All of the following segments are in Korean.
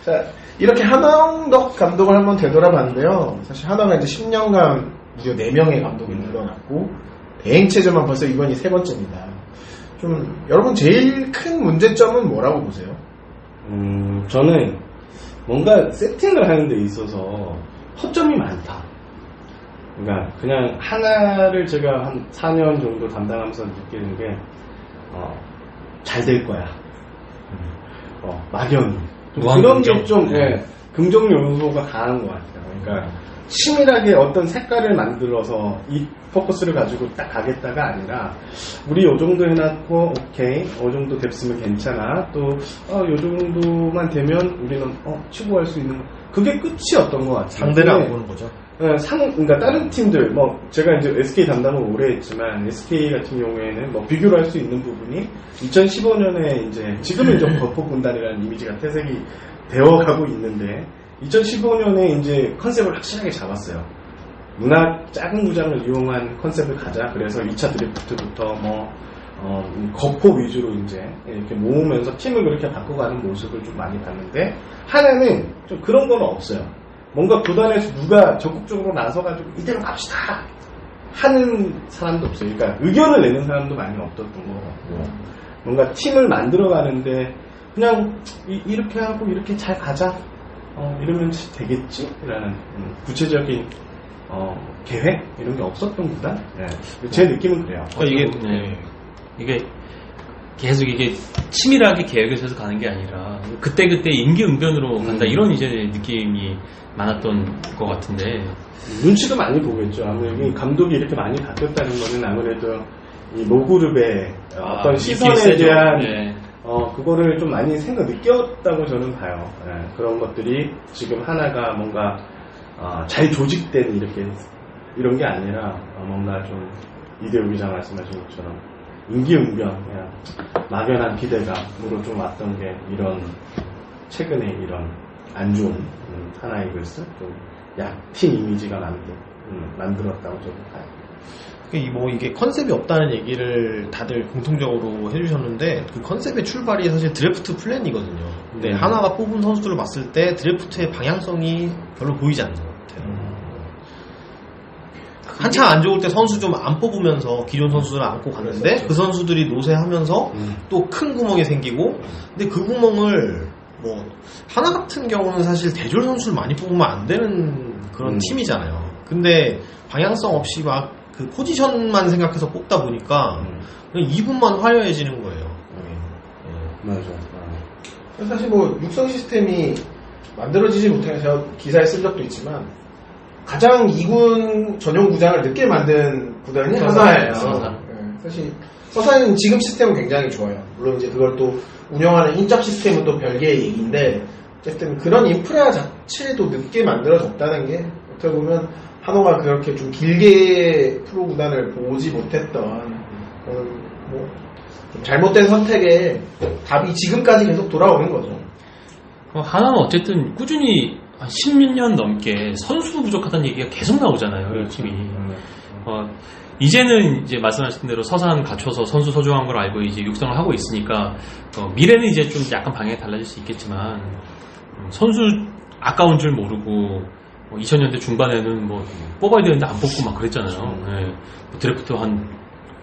자, 이렇게 한왕덕 감독을 한번 되돌아봤는데요. 사실 한화가 이제 10년간 무려 4명의 감독이 물러났고 대행체제만 벌써 이번이 3번째입니다. 좀 여러분 제일 큰 문제점은 뭐라고 보세요? 저는 뭔가 세팅을 하는 데 있어서 허점이 많다. 그러니까 그냥 하나를 제가 한 4년 정도 담당하면서 느끼는 게 잘 될 거야. 막연히. 그런 게 좀 긍정 요소가 강한 것 같아요. 그러니까 치밀하게 어떤 색깔을 만들어서 이 포커스를 가지고 딱 가겠다가 아니라 우리 요 정도 해놨고 오케이 요 정도 됐으면 괜찮아 또 요 정도만 되면 우리는 추구할 수 있는 그게 끝이었던 것 같아요. 상대를 안 보는 거죠. 그러니까 다른 팀들 제가 이제 SK 담당을 오래 했지만 SK 같은 경우에는 비교를 할 수 있는 부분이 2015년에 이제 지금은 이제 버퍼 군단이라는 이미지가 퇴색이 되어가고 있는데 2015년에 이제 컨셉을 확실하게 잡았어요. 작은 구장을 이용한 컨셉을 가자. 그래서 2차 드래프트부터 거포 위주로 이제 이렇게 모으면서 팀을 그렇게 바꿔가는 모습을 좀 많이 봤는데 하나는 좀 그런 건 없어요. 뭔가 구단에서 누가 적극적으로 나서가지고 이대로 갑시다 하는 사람도 없어요. 그러니까 의견을 내는 사람도 많이 없었던 것 같고 뭔가 팀을 만들어가는데 그냥 이렇게 하고 이렇게 잘 가자 이러면 되겠지? 라는 구체적인 계획? 이런 게 없었던 구단? 제 느낌은 그래요. 이게 계속 이게 치밀하게 계획을 세서 가는 게 아니라 그때그때 임기응변으로 간다 이런 이제 느낌이 많았던 것 같은데 눈치도 많이 보겠죠. 아무래도 감독이 이렇게 많이 바뀌었다는 거는 아무래도 이 노그룹의 어떤 시선에 대한 그거를 좀 많이 느꼈다고 저는 봐요. 그런 것들이 지금 하나가 뭔가 잘 조직된 이런 게 아니라 뭔가 좀 이대호 기자 말씀하신 것처럼 임기응변 그냥 막연한 기대감으로 좀 왔던 게 이런 최근에 이런 안 좋은 하나 이글스 좀 약팀 이미지가 만들었다고 저는 봐요. 이게 컨셉이 없다는 얘기를 다들 공통적으로 해주셨는데 그 컨셉의 출발이 사실 드래프트 플랜이거든요. 근데 하나가 뽑은 선수들을 봤을 때 드래프트의 방향성이 별로 보이지 않는 것 같아요. 한창 안 좋을 때 선수 좀 안 뽑으면서 기존 선수들을 안고 갔는데 그 선수들이 노쇠하면서 또 큰 구멍이 생기고 근데 그 구멍을 하나 같은 경우는 사실 대졸 선수를 많이 뽑으면 안 되는 그런 팀이잖아요. 근데 방향성 없이 막 그 포지션만 생각해서 뽑다 보니까 그냥 2분만 화려해지는 거예요. 맞아. 사실 육성 시스템이 만들어지지 못해서 제가 기사에 쓴 적도 있지만 가장 2군 전용 구장을 늦게 만든 구단이 하나예요. 사실 서산은 지금 시스템은 굉장히 좋아요. 물론 이제 그걸 또 운영하는 인적 시스템은 또 별개의 얘기인데 어쨌든 그런 인프라 자체도 늦게 만들어졌다는 게 어떻게 보면 한화가 그렇게 좀 길게 프로 구단을 보지 못했던 좀 잘못된 선택에 답이 지금까지 계속 돌아오는 거죠. 하나는 어쨌든 꾸준히 한 10년 넘게 선수 부족하다는 얘기가 계속 나오잖아요. 팀이. 이제는 이제 말씀하신 대로 서산 갖춰서 선수 소중한 걸 알고 이제 육성을 하고 있으니까 미래는 이제 좀 약간 방향이 달라질 수 있겠지만 선수 아까운 줄 모르고 2000년대 중반에는 뽑아야 되는데 안 뽑고 막 그랬잖아요. 드래프트 한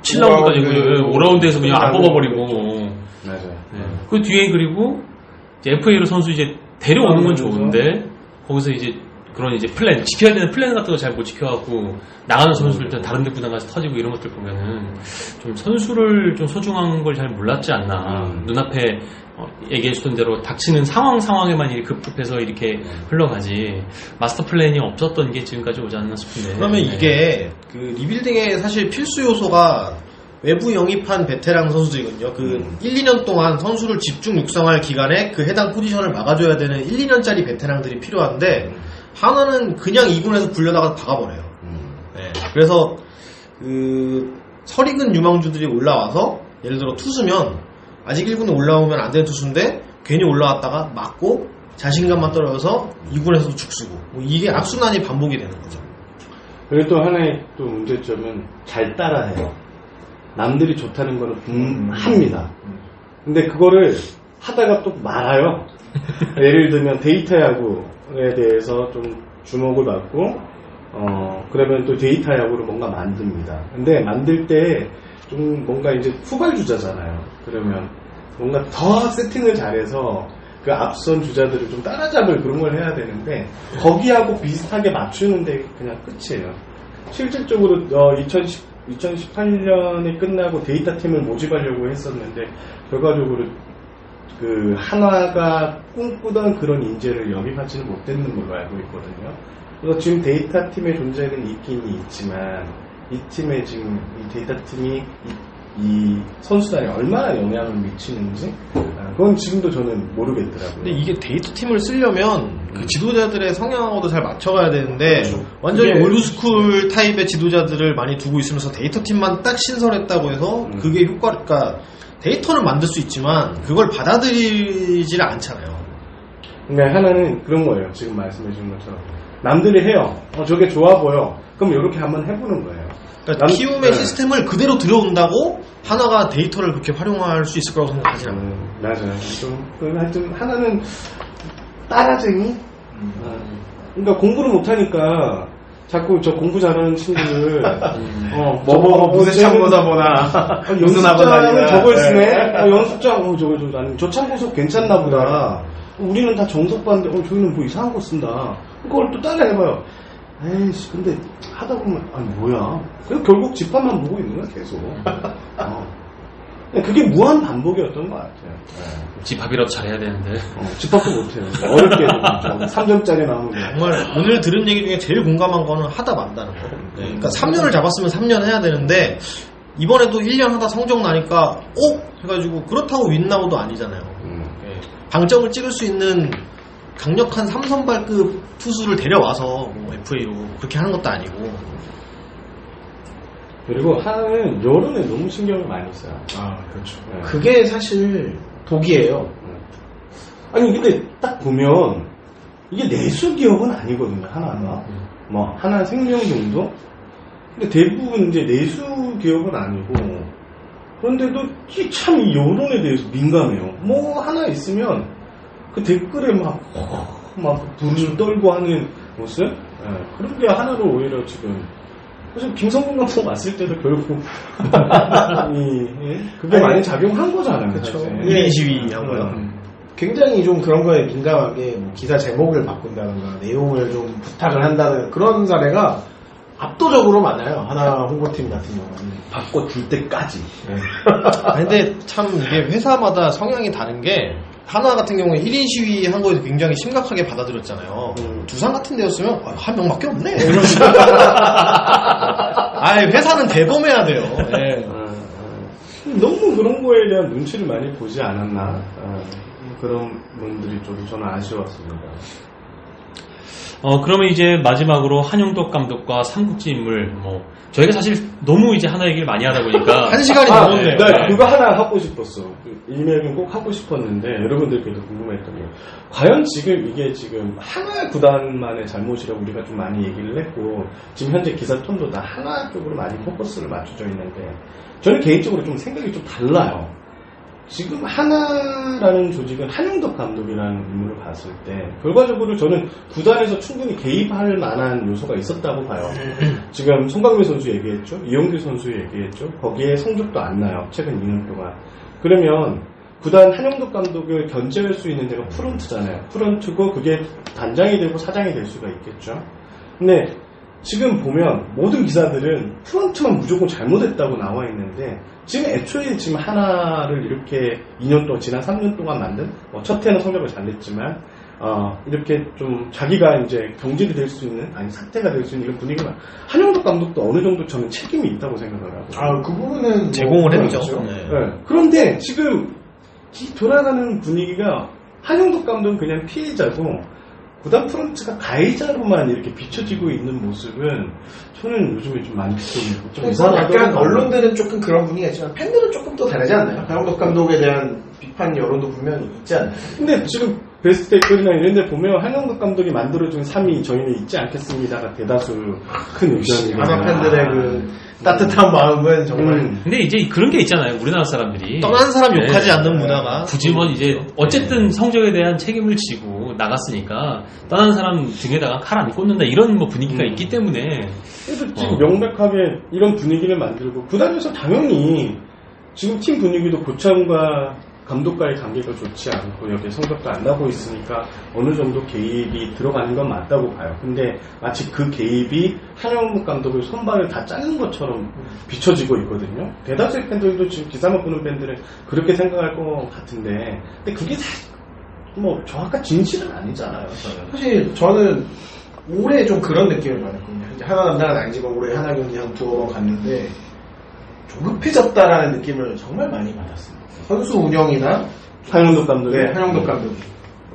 7라운드까지 5라운드에서 그냥 안 뽑아버리고. 맞아요. 그 뒤에 그리고 이제 FA로 선수 이제 데려오는 건 좋은데 거기서 이제 그런 이제 플랜 지켜야 되는 플랜 같은 거 잘 못 지켜갖고 나가는 선수들 다른 데 구단 가서 터지고 이런 것들 보면은 좀 선수를 좀 소중한 걸 잘 몰랐지 않나. 눈앞에 얘기해주던 대로 닥치는 상황에만 급급해서 이렇게 흘러가지 마스터 플랜이 없었던 게 지금까지 오지 않나 싶은데. 그러면 이게 그 리빌딩의 사실 필수 요소가 외부 영입한 베테랑 선수들이거든요. 1, 2년 동안 선수를 집중 육성할 기간에 그 해당 포지션을 막아줘야 되는 1, 2년짜리 베테랑들이 필요한데 하나는 그냥 2군에서 불려나가서 박아버려요. 그래서 설익은 유망주들이 올라와서 예를 들어 투수면 아직 1군에 올라오면 안 되는 투수인데 괜히 올라왔다가 맞고 자신감만 떨어져서 2군에서도 죽쓰고 이게 악순환이 반복이 되는 거죠. 그리고 또 하나의 또 문제점은 잘 따라해요. 남들이 좋다는 거는 합니다. 근데 그거를 하다가 또 말아요. 예를 들면 데이터 야구에 대해서 좀 주목을 받고 그러면 또 데이터 야구를 뭔가 만듭니다. 근데 만들 때 좀 뭔가 이제 후발주자잖아요. 그러면 뭔가 더 세팅을 잘해서 그 앞선 주자들을 좀 따라잡을 그런 걸 해야 되는데 거기하고 비슷하게 맞추는데 그냥 끝이에요. 실질적으로 2018년에 끝나고 데이터 팀을 모집하려고 했었는데 결과적으로 그 한화가 꿈꾸던 그런 인재를 영입하지는 못했는 걸로 알고 있거든요. 그래서 지금 데이터 팀의 존재는 있긴 있지만 이 팀에 지금 이 데이터 팀이 이 선수단에 얼마나 영향을 미치는지 그건 지금도 저는 모르겠더라고요. 근데 이게 데이터 팀을 쓰려면 그 지도자들의 성향하고도 잘 맞춰가야 되는데 그렇죠. 완전히 그게- 올드스쿨 타입의 지도자들을 많이 두고 있으면서 데이터 팀만 딱 신설했다고 해서 그게 효과를 그러니까 데이터는 만들 수 있지만 그걸 받아들이지를 않잖아요. 그러니까 하나는 그런 거예요. 지금 말씀해 주신 것처럼 남들이 해요. 저게 좋아 보여. 그럼 이렇게 한번 해보는 거예요. 그러니까 키움의 시스템을 그대로 들여온다고 하나가 데이터를 그렇게 활용할 수 있을 거라고 생각하지 않아요. 맞아요. 하여튼 하나는 따라쟁이. 그러니까 공부를 못하니까 자꾸 저 공부 잘하는 친구를 무슨 참고서 보나 무슨 학원 연습장은 다니나 저걸 쓰네. 연습장 저거 아니 저 참고서 괜찮나 보다. 우리는 다 정석 봤는데 저기는 뭐 이상한 거 쓴다. 그걸 또 따라 해봐요. 에이씨 근데 하다 보면 아니 뭐야. 그래서 결국 집합만 보고 있는 거야 계속. 그게 무한 반복이었던 것 같아요. 집합이라도 잘해야 되는데. 집합도 못해요. 어렵게 해도 3점짜리 나오는 게. 정말 오늘 들은 얘기 중에 제일 공감한 거는 하다 만다는 거. 그러니까 3년을 잡았으면 3년 해야 되는데 이번에도 1년 하다 성적 나니까 해가지고 그렇다고 윈나우도 아니잖아요. 방점을 찍을 수 있는 강력한 3선발급 투수를 데려와서 뭐 FA로 그렇게 하는 것도 아니고. 그리고 하나는 여론에 너무 신경을 많이 써요. 그렇죠. 네. 그게 사실 독이에요. 아니 근데 딱 보면 이게 내수 기업은 아니거든요. 하나가 뭐 하나 생명 정도. 근데 대부분 이제 내수 기업은 아니고 그런데도 참 이 여론에 대해서 민감해요. 뭐 하나 있으면 그 댓글에 막 불을 떨고 하는 모습. 그런 게 하나로 오히려 지금. 그래서 김성근 감독 왔을 때도 결국 그게 많이 작용한 거잖아요. 그렇죠. 1인 시위한 거요. 굉장히 좀 그런 거에 민감한 게 뭐 기사 제목을 바꾼다든가 내용을 좀 부탁을 한다는 그런 사례가 압도적으로 많아요. 하나 홍보팀 같은 경우는. 바꿔줄 때까지. 근데 참 이게 회사마다 성향이 다른 게 하나 같은 경우에 1인 시위 한 거에 굉장히 심각하게 받아들였잖아요. 두산 같은 데였으면 한 명밖에 없네. 회사는 대범해야 돼요. 네. 너무 그런 거에 대한 눈치를 많이 보지 않았나. 그런 분들이 좀 저는 아쉬웠습니다. 그러면 이제 마지막으로 한용덕 감독과 삼국지 인물, 저희가 사실 너무 이제 하나 얘기를 많이 하다 보니까. 한 시간이 넘었네요. 나 그거 하나 하고 싶었어. 이메일은 꼭 하고 싶었는데, 여러분들께도 궁금했던 게, 과연 지금 이게 지금 하나 구단만의 잘못이라고 우리가 좀 많이 얘기를 했고, 지금 현재 기사 톤도 다 하나 쪽으로 많이 포커스를 맞춰져 있는데, 저는 개인적으로 좀 생각이 좀 달라요. 지금 하나라는 조직은 한용덕 감독이라는 인물을 봤을 때 결과적으로 저는 구단에서 충분히 개입할 만한 요소가 있었다고 봐요. 지금 송강민 선수 얘기했죠. 이용규 선수 얘기했죠. 거기에 성적도 안 나요. 최근 2년 동안. 그러면 구단 한용덕 감독을 견제할 수 있는 데가 프런트잖아요. 프런트고 그게 단장이 되고 사장이 될 수가 있겠죠. 근데 지금 보면 모든 기사들은 프런트만 무조건 잘못했다고 나와 있는데 지금 애초에 지금 하나를 이렇게 2년 동안 지난 3년 동안 만든 첫 해는 성적을 잘 냈지만 이렇게 좀 자기가 이제 경질이 될 수 있는 아니 사태가 될 수 있는 이런 분위기가 한용덕 감독도 어느 정도 저는 책임이 있다고 생각을 하고 그 부분은 제공을 했죠. 네. 그런데 지금 이 돌아가는 분위기가 한용덕 감독은 그냥 피해자고 구단 프런트가 가해자로만 이렇게 비춰지고 있는 모습은 저는 요즘에 좀 많이 좀 이상하더라고요. 약간 언론들은 조금 그런 분위기가 있지만 팬들은 조금 더 다르지 않나요? 한용덕 감독에 대한 비판 여론도 분명히 있지 않나요? 근데 지금 베스트 댓글이나 이런 데 보면 한영덕 감독이 만들어준 3위 저희는 잊지 않겠습니다가 대다수 큰 의견이에요. 한화 팬들의 그 따뜻한 마음은 정말 근데 이제 그런 게 있잖아요. 우리나라 사람들이 떠난 사람 욕하지 않는 문화가 굳이 뭐 이제 어쨌든 성적에 대한 책임을 지고 나갔으니까 떠난 사람 등에다가 칼 안 꽂는다 이런 뭐 분위기가 있기 때문에 그래서 지금 명백하게 이런 분위기를 만들고 구단에서 당연히 지금 팀 분위기도 고참과 감독과의 관계가 좋지 않고 여기에 성적도 안 나고 있으니까 어느 정도 개입이 들어가는 건 맞다고 봐요. 근데 마치 그 개입이 한영묵 감독의 손발을 다 자른 것처럼 비춰지고 있거든요. 대다수의 팬들도 지금 기사만 보는 팬들은 그렇게 생각할 것 같은데 근데 그게 뭐 정확한 진실은 아니잖아요. 저는. 사실 저는 올해 좀 그런 느낌을 받았거든요. 이제 하나 남자는 아니지만 올해 하나 경기 한 두어 번 갔는데 조급해졌다라는 느낌을 정말 많이 받았어요. 선수 운영이나 한영덕 감독이 한영덕 감독이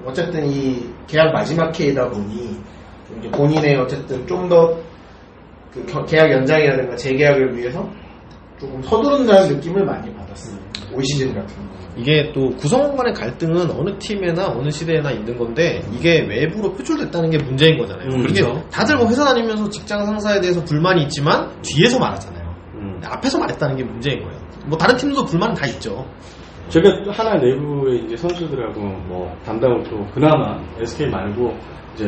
어쨌든 이 계약 마지막 회이다 보니 좀 이제 본인의 어쨌든 좀 더 그 계약 연장이라든가 재계약을 위해서 조금 서두른다는 느낌을 많이 받았어요. 올 시즌 같은 거. 이게 또 구성원 간의 갈등은 어느 팀에나 어느 시대에나 있는 건데 이게 외부로 표출됐다는 게 문제인 거잖아요. 이게 그렇죠. 다들 뭐 회사 다니면서 직장 상사에 대해서 불만이 있지만 뒤에서 말하잖아요. 앞에서 말했다는 게 문제인 거예요. 뭐 다른 팀도 불만은 다 있죠. 제가 하나 내부에 이제 선수들하고 뭐 담당을 또 그나마 SK 말고 이제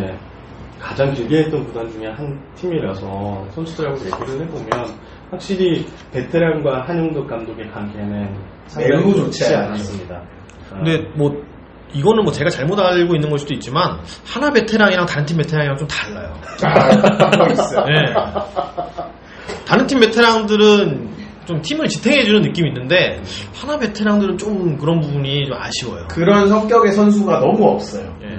가장 길게 했던 구단 중에 한 팀이라서 선수들하고 얘기를 해보면 확실히 베테랑과 한영덕 감독의 관계는 상당히 매우 좋지 않았습니다. 근데 뭐 이거는 뭐 제가 잘못 알고 있는 걸 수도 있지만 하나 베테랑이랑 다른 팀 베테랑이랑 좀 달라요. 그런 거 있어요. 네. 다른 팀 베테랑들은 좀 팀을 지탱해주는 느낌이 있는데 하나 베테랑들은 좀 그런 부분이 좀 아쉬워요. 그런 성격의 선수가 너무 없어요. 예.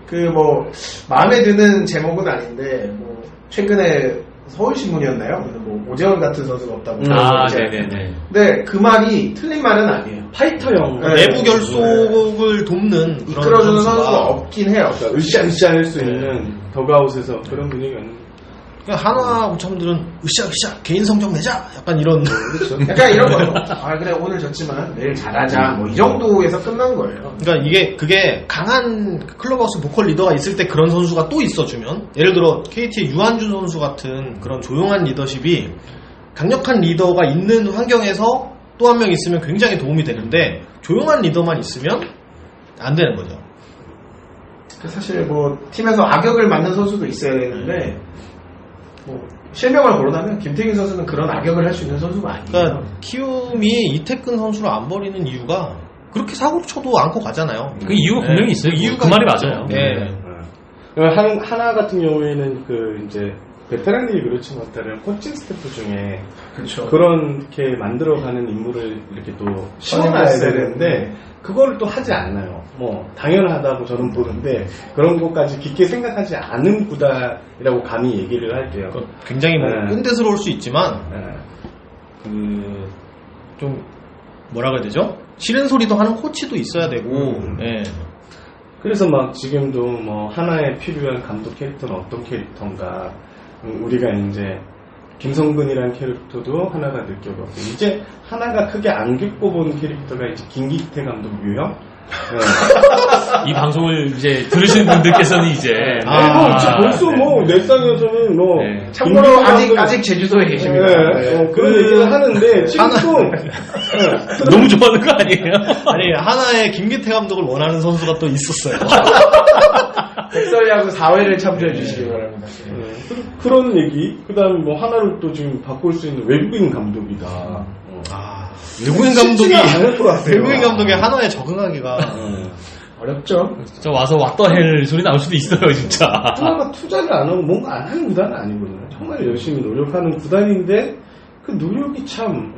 그 뭐 마음에 드는 제목은 아닌데 뭐 최근에 서울신문이었나요? 뭐 오재원 같은 선수가 없다고. 네네네. 근데 그 말이 틀린 말은 아니에요. 파이터형 네. 내부 결속을 돕는 그런 이끌어주는 선수가 없긴 해요. 으쌰으쌰 할 수 있는 더그아웃에서 그런 분위기였는데 그러니까 하나 고참들은 으쌰으쌰 개인 성적 내자 약간 이런 그렇죠. 약간 이런 거죠. 아 그래 오늘 졌지만 내일 잘하자 뭐 이 정도에서 끝난 거예요. 그러니까 그게 강한 클럽하우스 보컬 리더가 있을 때 그런 선수가 또 있어주면 예를 들어 KT의 유한준 선수 같은 그런 조용한 리더십이 강력한 리더가 있는 환경에서 또 한 명 있으면 굉장히 도움이 되는데 조용한 리더만 있으면 안 되는 거죠. 사실 뭐 팀에서 악역을 맡는 선수도 있어야 되는데 뭐 실명을 거론하면 김태균 선수는 그런 악역을 할 수 있는 선수가 아니에요. 그러니까 키움이 이태근 선수를 안 버리는 이유가 그렇게 사고를 쳐도 안고 가잖아요. 그 이유가 분명히 있어요. 이유가 그 말이 있죠. 맞아요. 네. 하나 같은 경우에는 그 이제 베테랑들이 그렇지만 다른 코칭 스태프 중에 그렇죠. 그렇게 만들어가는 인물을 이렇게 또 심어놔야 되는데 그거를 또 하지 않나요? 뭐 당연하다고 저는 보는데 그런 것까지 깊게 생각하지 않은 구단이라고 감히 얘기를 할게요. 굉장히 뭐 네. 끈대스러울 수 있지만 네. 좀 뭐라 그래야 되죠? 싫은 소리도 하는 코치도 있어야 되고 예. 그래서 막 지금도 뭐 하나에 필요한 감독 캐릭터는 어떤 캐릭터인가 우리가 이제 김성근이라는 캐릭터도 하나가 느껴봤고 이제 하나가 크게 안 겪어본 캐릭터가 이제 김기태 감독 유형. 이 방송을 이제 들으시는 분들께서는 이제 벌써 뭐 내 땅에서는 뭐 네. 참고로 김기태 아직 제주도에 계십니다. 그런 얘기를 하는데 지금 또 너무 좋아하는 거 아니에요? 아니 하나의 김기태 감독을 원하는 선수가 또 있었어요. 백설야구 4회를 참조해 주시기 바랍니다. 그런 얘기. 그다음에 뭐 하나를 또 지금 바꿀 수 있는 외국인 감독이다. 외국인 쉽지가 않을 것 같아요. 외국인 감독의 하나에 적응하기가 어렵죠. 진짜 와서 왔더 헬 소리 나올 수도 있어요, 진짜. 하나가 투자를 안 하고 뭔가 안 하는 구단은 아니거든요. 정말 열심히 노력하는 구단인데 그 노력이 참